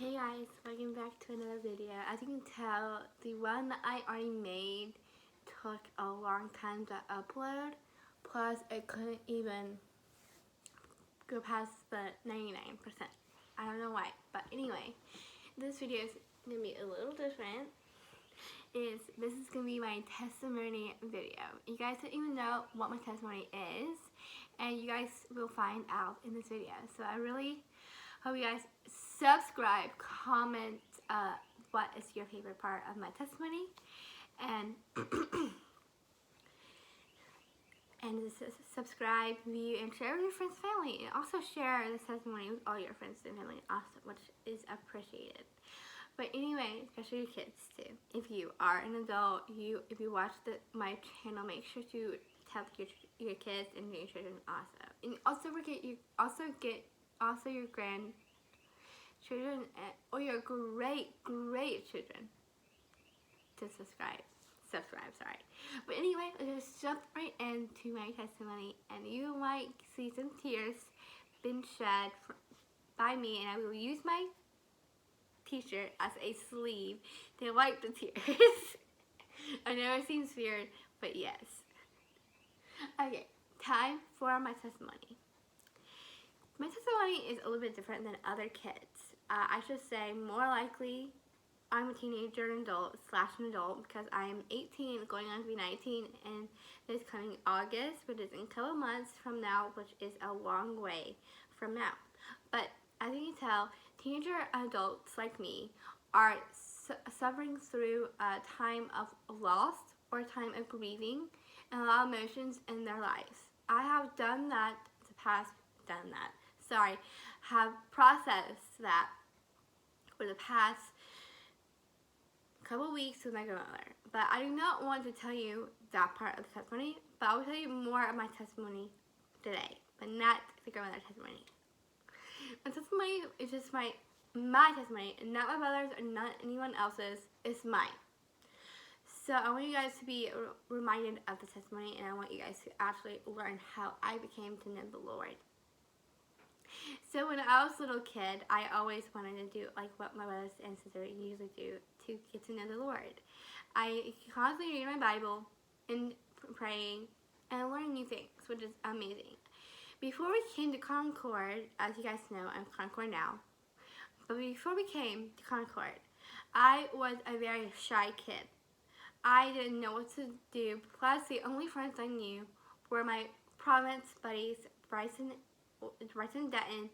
Hey guys, welcome back to another video. As you can tell, the one that I already made took a long time to upload, plus it couldn't even go past the 99%. I don't know why, but anyway, this video is going to be a little different. This is going to be my testimony video. You guys don't even know what my testimony is, and you guys will find out in this video. So I really hope you guys subscribe, comment what is your favorite part of my testimony, and subscribe, view, and share with your friends and family. And also share this testimony with all your friends and family, also, which is appreciated. But anyway, especially your kids too. If you are an adult, if you watch my channel, make sure to tell your kids and your children also. And also get your grandchildren or your great children to subscribe. Sorry. But anyway, let's just jump right into my testimony, and you might see some tears been shed by me, and I will use my t-shirt as a sleeve to wipe the tears. I know it seems weird, but yes. Okay, time for my testimony. My testimony is a little bit different than other kids. I should say more likely I'm a teenager and adult / an adult because I am 18 going on to be 19 in this coming August, which is in a couple months from now, which is a long way from now. But as you can tell, teenager adults like me are suffering through a time of loss or a time of grieving and a lot of emotions in their lives. I have have processed that for the past couple weeks with my grandmother. But I do not want to tell you that part of the testimony, but I will tell you more of my testimony today, but not the grandmother testimony. My testimony is just my testimony, not my brother's or not anyone else's. It's mine. So I want you guys to be reminded of the testimony, and I want you guys to actually learn how I became to know the Lord. So when I was a little kid, I always wanted to do like what my brothers and sisters usually do to get to know the Lord. I constantly read my Bible and praying and learning new things, which is amazing. Before we came to Concord, as you guys know, I'm Concord now. But before we came to Concord, I was a very shy kid. I didn't know what to do. Plus, the only friends I knew were my Providence buddies, Bryson Denton,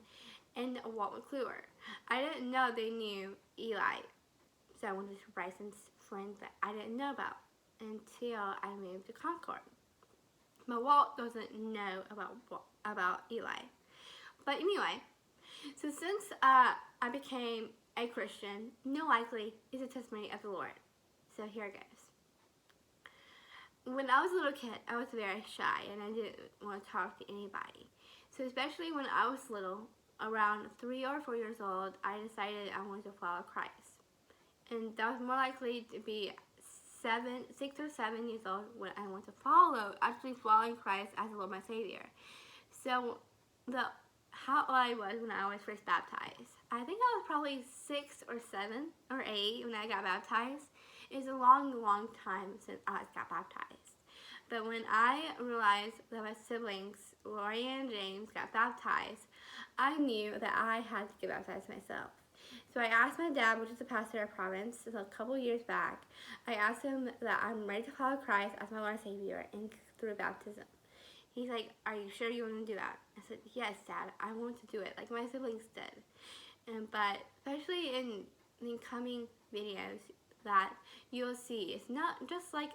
and Walt McClure. I didn't know they knew Eli. So I went to Bryson's friends that I didn't know about until I moved to Concord. But Walt doesn't know about Eli. But anyway, so since I became a Christian, no likely is a testimony of the Lord. So here it goes. When I was a little kid, I was very shy and I didn't want to talk to anybody. So especially when I was little, around 3 or 4 years old, I decided I wanted to follow Christ. And that was more likely to be 6 or 7 years old when I went to actually following Christ as the Lord my Savior. So how I was when I was first baptized. I think I was probably 6 or 7 or 8 when I got baptized. It's a long time since I got baptized. But when I realized that my siblings, Lori and James, got baptized, I knew that I had to get baptized myself. So I asked my dad, which is the pastor of Providence, a couple years back, I asked him that I'm ready to follow Christ as my Lord and Savior and through baptism. He's like, are you sure you want to do that? I said, yes, Dad, I want to do it, like my siblings did. But especially in the coming videos that you'll see, it's not just like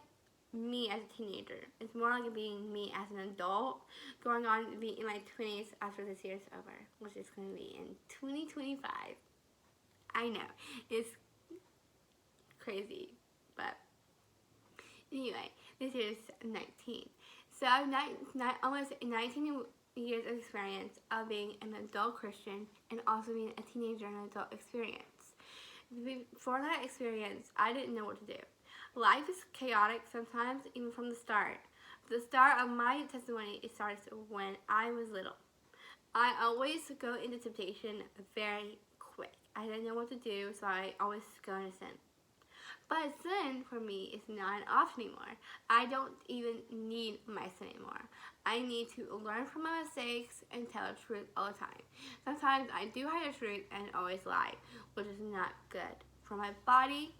me as a teenager. It's more like being me as an adult, going on to be in my 20s after this year's over, which is going to be in 2025. I know, it's crazy, but anyway, this year's 19. So I have almost 19 years of experience of being an adult Christian and also being a teenager and adult experience. Before that experience, I didn't know what to do. Life is chaotic sometimes, even from the start. The start of my testimony, it starts when I was little. I always go into temptation very quick. I didn't know what to do, so I always go into sin. But sin for me is not an option anymore. I don't even need my sin anymore. I need to learn from my mistakes and tell the truth all the time. Sometimes I do hide the truth and always lie, which is not good for my body,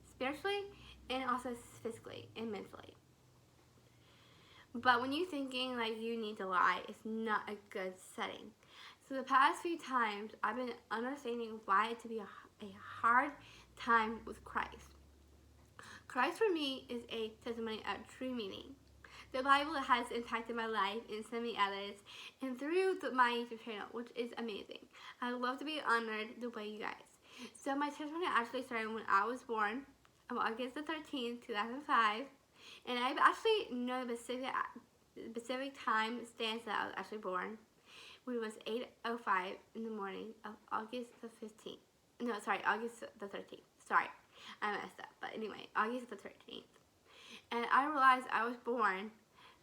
spiritually, and also physically and mentally. But when you're thinking like you need to lie, it's not a good setting. So the past few times, I've been understanding why it to be a hard time with Christ. Christ for me is a testimony of true meaning. The Bible has impacted my life and so many others, and through my YouTube channel, which is amazing. I would love to be honored the way you guys. So my testimony actually started when I was born on August the 13th, 2005, and I actually know the specific time stance that I was actually born, when it was 8:05 in the morning of August the 15th. No, sorry, August the 13th. Sorry, I messed up. But anyway, August the 13th. And I realized I was born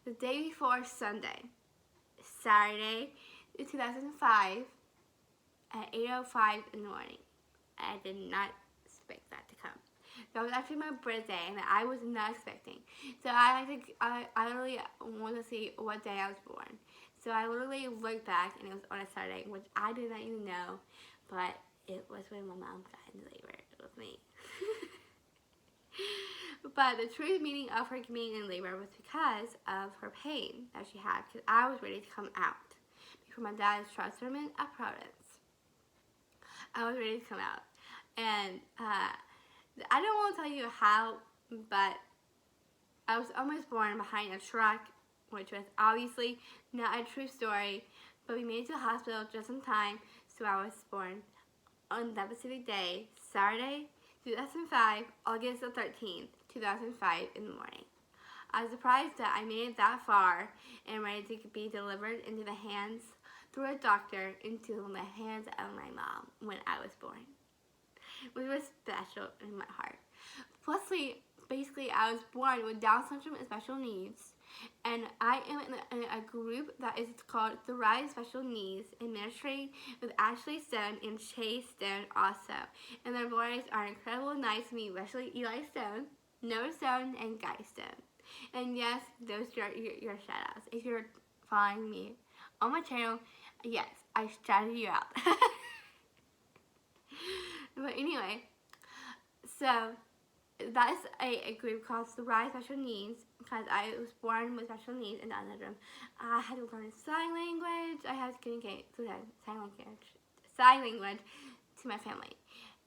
the day before Sunday, Saturday, 2005, at 8:05 in the morning. I did not expect that to come. That was actually my birthday, and I was not expecting. So I literally wanted to see what day I was born. So I literally looked back, and it was on a Saturday, which I did not even know, but it was when my mom got into labor with me. But the true meaning of her being in labor was because of her pain that she had, because I was ready to come out before my dad's trust sermon at Providence. I was ready to come out, and I don't want to tell you how, but I was almost born behind a truck, which was obviously not a true story, but we made it to the hospital just in time, so I was born on that specific day, Saturday, 2005, August the 13th, 2005 in the morning. I was surprised that I made it that far and ready to be delivered into the hands, through a doctor, into the hands of my mom when I was born, which was special in my heart. Plus, basically, I was born with Down syndrome and special needs, and I am in a group that is called the Rise Special Needs in Ministry with Ashley Stone and Chase Stone also. And their boys are incredible, nice to me, especially Eli Stone, Noah Stone, and Guy Stone. And yes, those are your shout outs. If you're following me on my channel, yes, I shouted you out. But anyway, so that's a group called the Rise Special Needs, because I was born with special needs and Down syndrome. I had to learn sign language. I had to communicate through that sign language to my family.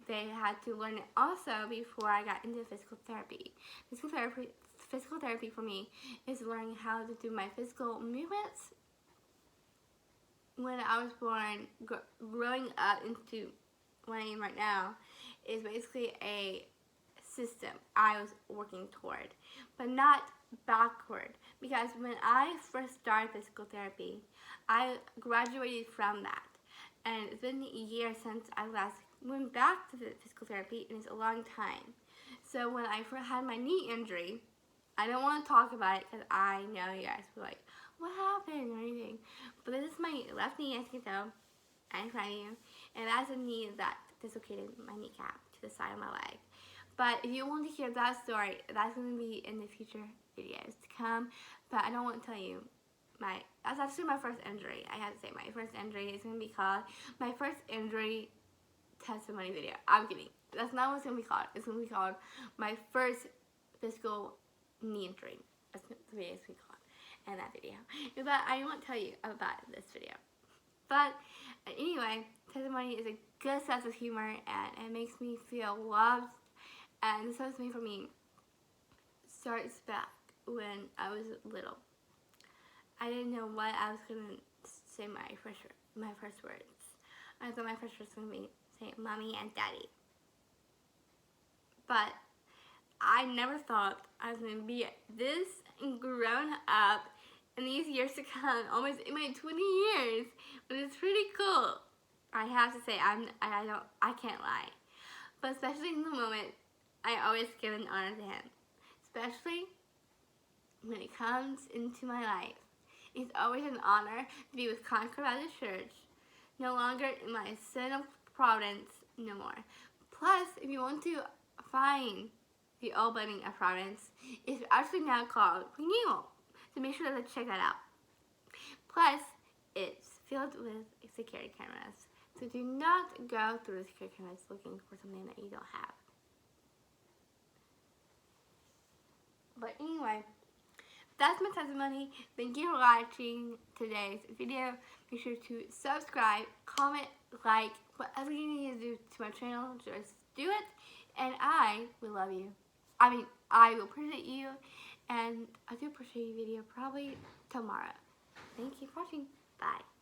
They had to learn it also before I got into physical therapy. Physical therapy for me is learning how to do my physical movements. When I was born, growing up into what I am right now, is basically a system I was working toward, but not backward, because when I first started physical therapy, I graduated from that, and it's been a year since I last went back to the physical therapy, and it's a long time. So when I first had my knee injury, I don't want to talk about it because I know you guys were like, what happened or anything, but this is my left knee, as you can tell, in front of you, and that's a knee that dislocated my kneecap to the side of my leg. But if you want to hear that story, that's going to be in the future videos to come. But I don't want to tell you that's actually my first injury. I have to say, my first injury is going to be called my first injury testimony video. I'm kidding. That's not what it's going to be called. It's going to be called my first physical knee injury. That's the video it's going to be called in that video. But I won't tell you about this video. But anyway, testimony is a good sense of humor, and it makes me feel loved. And this testimony for me starts back when I was little. I didn't know what I was going to say my first words. I thought my first words was going to be say mommy and daddy. But I never thought I was going to be this grown up in these years to come, almost in my 20 years. But it's pretty cool. I have to say, I can't lie. But especially in the moment, I always give an honor to him, especially when it comes into my life. It's always an honor to be with Concord Baptist Church, no longer in my sin of Providence no more. Plus, if you want to find the old building of Providence, it's actually now called Renewal. So make sure to check that out. Plus, it's filled with security cameras. So do not go through the security cameras looking for something that you don't have. But anyway, that's my testimony. Thank you for watching today's video. Make sure to subscribe, comment, like, whatever you need to do to my channel, just do it. And I will love you. I will appreciate you. And I'll do a appreciate you video probably tomorrow. Thank you for watching. Bye.